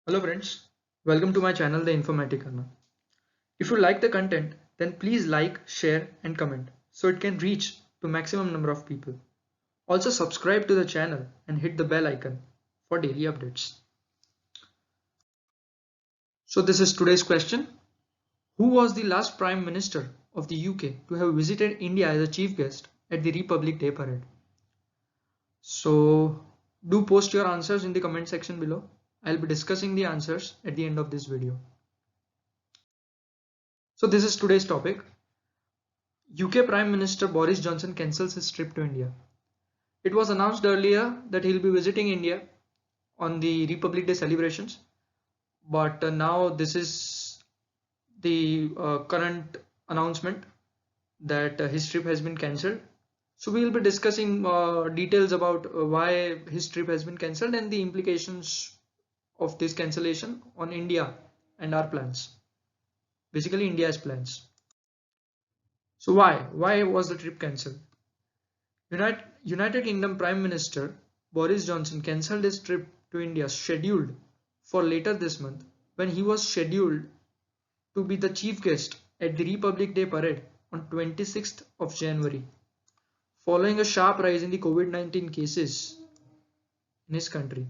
Hello friends, welcome to my channel The Informatica. If you like the content, then please like, share and comment so it can reach to maximum number of people. Also subscribe to the channel and hit the bell icon for daily updates. So this is today's question. Who was the last Prime Minister of the UK to have visited India as a chief guest at the Republic Day parade? So do post your answers in the comment section below. I'll be discussing the answers at the end of this video. So this is today's topic. UK Prime Minister Boris Johnson cancels his trip to India. It was announced earlier that he'll be visiting India on the Republic Day celebrations, but now this is the current announcement that his trip has been cancelled. So we'll be discussing details about why his trip has been cancelled and the implications of this cancellation on India and our plans. Basically, India's plans. So why? Why was the trip cancelled? United Kingdom Prime Minister Boris Johnson cancelled his trip to India scheduled for later this month when he was scheduled to be the chief guest at the Republic Day parade on 26th of January, following a sharp rise in the COVID-19 cases in his country.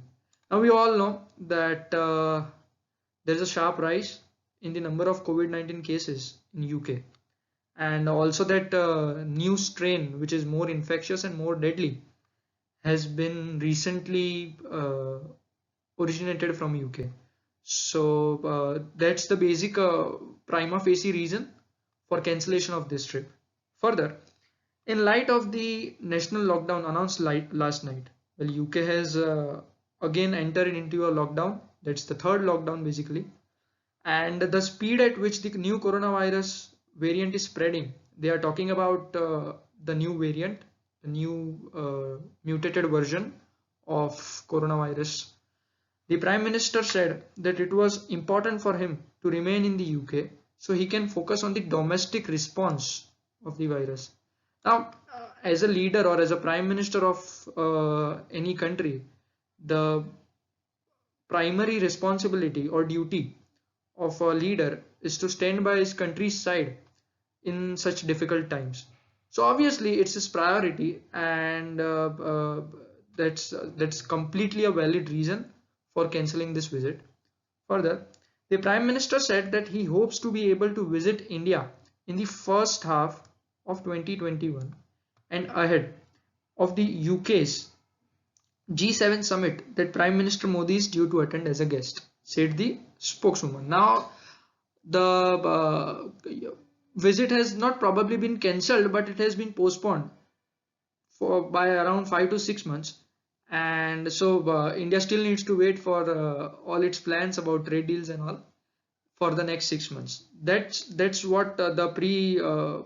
Now we all know that there is a sharp rise in the number of COVID-19 cases in UK, and also that new strain which is more infectious and more deadly has been recently originated from UK. So that's the basic prima facie reason for cancellation of this trip. Further, in light of the national lockdown announced last night, well, UK has again entered into a lockdown. That's the third lockdown basically, and the speed at which the new coronavirus variant is spreading, they are talking about the new variant, the new mutated version of coronavirus. The prime minister said that it was important for him to remain in the UK so he can focus on the domestic response of the virus. Now, as a leader or as a prime minister of any country, the primary responsibility or duty of a leader is to stand by his country's side in such difficult times. So obviously it's his priority, and that's completely a valid reason for cancelling this visit. Further, the Prime Minister said that he hopes to be able to visit India in the first half of 2021 and ahead of the UK's G7 summit that Prime Minister Modi is due to attend as a guest, said the spokeswoman. Now, the visit has not probably been cancelled, but it has been postponed for by around 5 to 6 months. And so India still needs to wait for all its plans about trade deals and all for the next 6 months. That's what the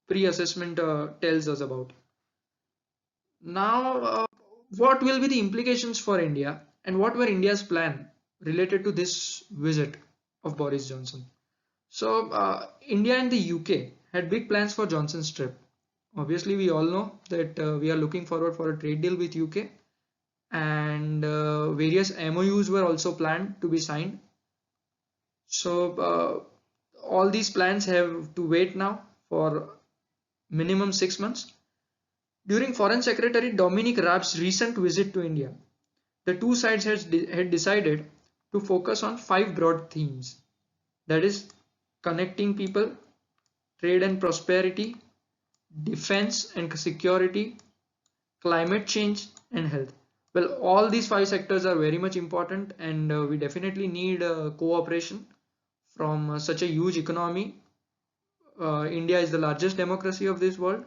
pre-assessment tells us about. Now, what will be the implications for India and what were India's plan related to this visit of Boris Johnson? So, India and the UK had big plans for Johnson's trip. Obviously, we all know that we are looking forward for a trade deal with UK, and various MOUs were also planned to be signed. So, all these plans have to wait now for minimum 6 months. During Foreign Secretary Dominic Raab's recent visit to India, the two sides had decided to focus on five broad themes. That is connecting people, trade and prosperity, defense and security, climate change and health. Well, all these five sectors are very much important, and we definitely need cooperation from such a huge economy. India is the largest democracy of this world,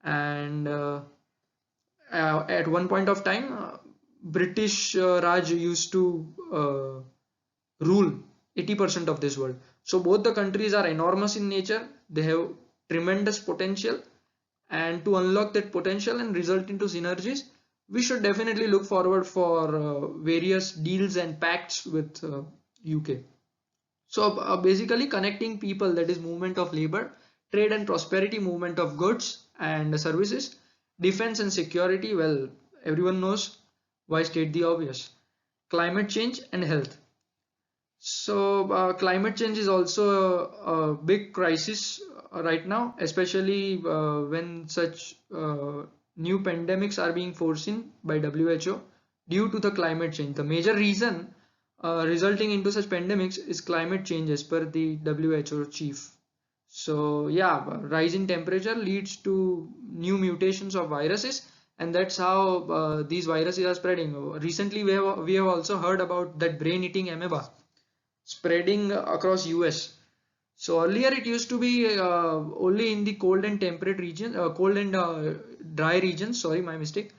and at one point of time, British Raj used to rule 80% of this world. So both the countries are enormous in nature. They have tremendous potential, and to unlock that potential and result into synergies, we should definitely look forward for various deals and pacts with UK. So basically connecting people, that is movement of labor, trade and prosperity, movement of goods and services, defense and security, well, everyone knows, why state the obvious, climate change and health. So climate change is also a big crisis right now, especially when such new pandemics are being foreseen by WHO due to the climate change. The major reason resulting into such pandemics is climate change, as per the WHO chief. So yeah, rise in temperature leads to new mutations of viruses, and that's how these viruses are spreading. Recently, we have also heard about that brain-eating amoeba spreading across US. So earlier it used to be only in the cold and temperate region, cold and dry regions. Sorry, my mistake.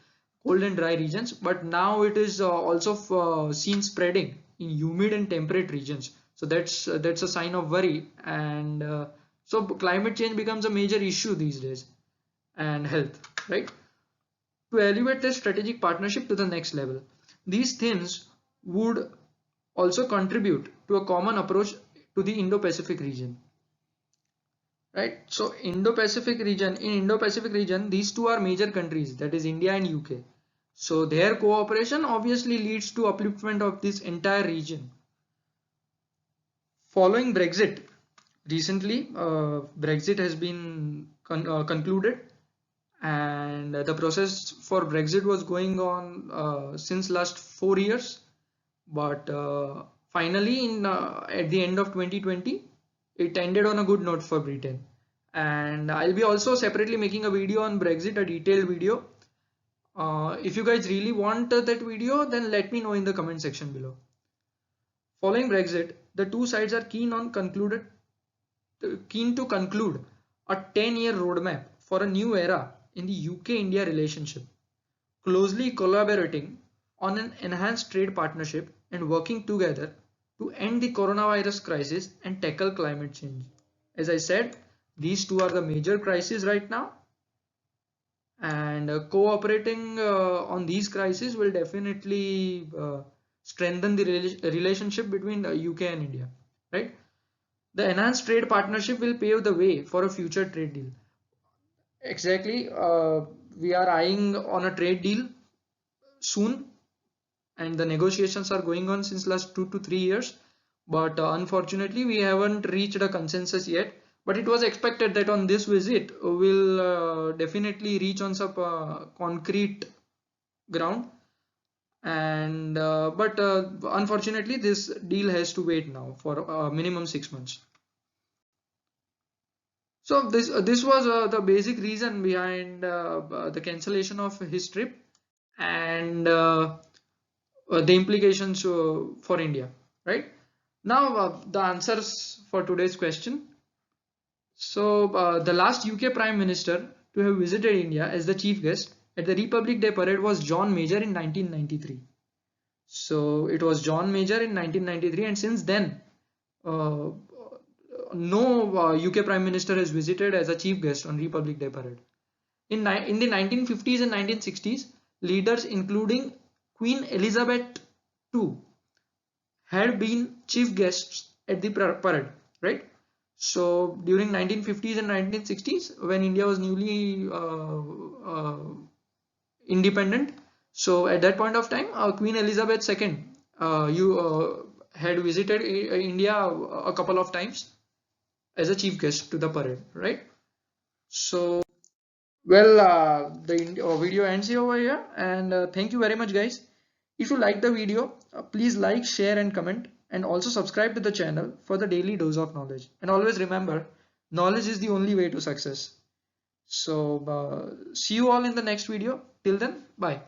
Cold and dry regions. But now it is also seen spreading in humid and temperate regions. So that's a sign of worry. And so climate change becomes a major issue these days, and health, right? To elevate the strategic partnership to the next level, these themes would also contribute to a common approach to the Indo-Pacific region. Right? So Indo-Pacific region, these two are major countries, that is India and UK. So their cooperation obviously leads to upliftment of this entire region. Following Brexit, recently Brexit has been concluded, and the process for Brexit was going on since last 4 years. But finally, at the end of 2020, it ended on a good note for Britain. And I'll be also separately making a video on Brexit, a detailed video. If you guys really want that video, then let me know in the comment section below. Following Brexit, the two sides are keen to conclude a 10-year roadmap for a new era in the UK-India relationship, closely collaborating on an enhanced trade partnership and working together to end the coronavirus crisis and tackle climate change. As I said, these two are the major crises right now, and cooperating on these crises will definitely strengthen the relationship between the UK and India, right? The enhanced trade partnership will pave the way for a future trade deal. Exactly, we are eyeing on a trade deal soon, and the negotiations are going on since last 2 to 3 years, but unfortunately we haven't reached a consensus yet. But it was expected that on this visit we'll definitely reach on some concrete ground, and but unfortunately this deal has to wait now for minimum 6 months. So this was the basic reason behind the cancellation of his trip, and the implications for India, right? Now the answers for today's question. So the last UK Prime Minister to have visited India as the chief guest at the Republic Day parade was John Major in 1993. So it was John Major in 1993, and since then uh, no UK Prime Minister has visited as a chief guest on Republic Day parade. In the 1950s and 1960s, leaders including Queen Elizabeth II had been chief guests at the parade, right? So during 1950s and 1960s, when India was newly independent, so at that point of time, Queen Elizabeth II had visited India a couple of times as a chief guest to the parade, right? So well, the video ends here over here, and thank you very much, guys. If you like the video, please like, share, and comment, and also subscribe to the channel for the daily dose of knowledge. And always remember, knowledge is the only way to success. So, see you all in the next video. Till then, bye.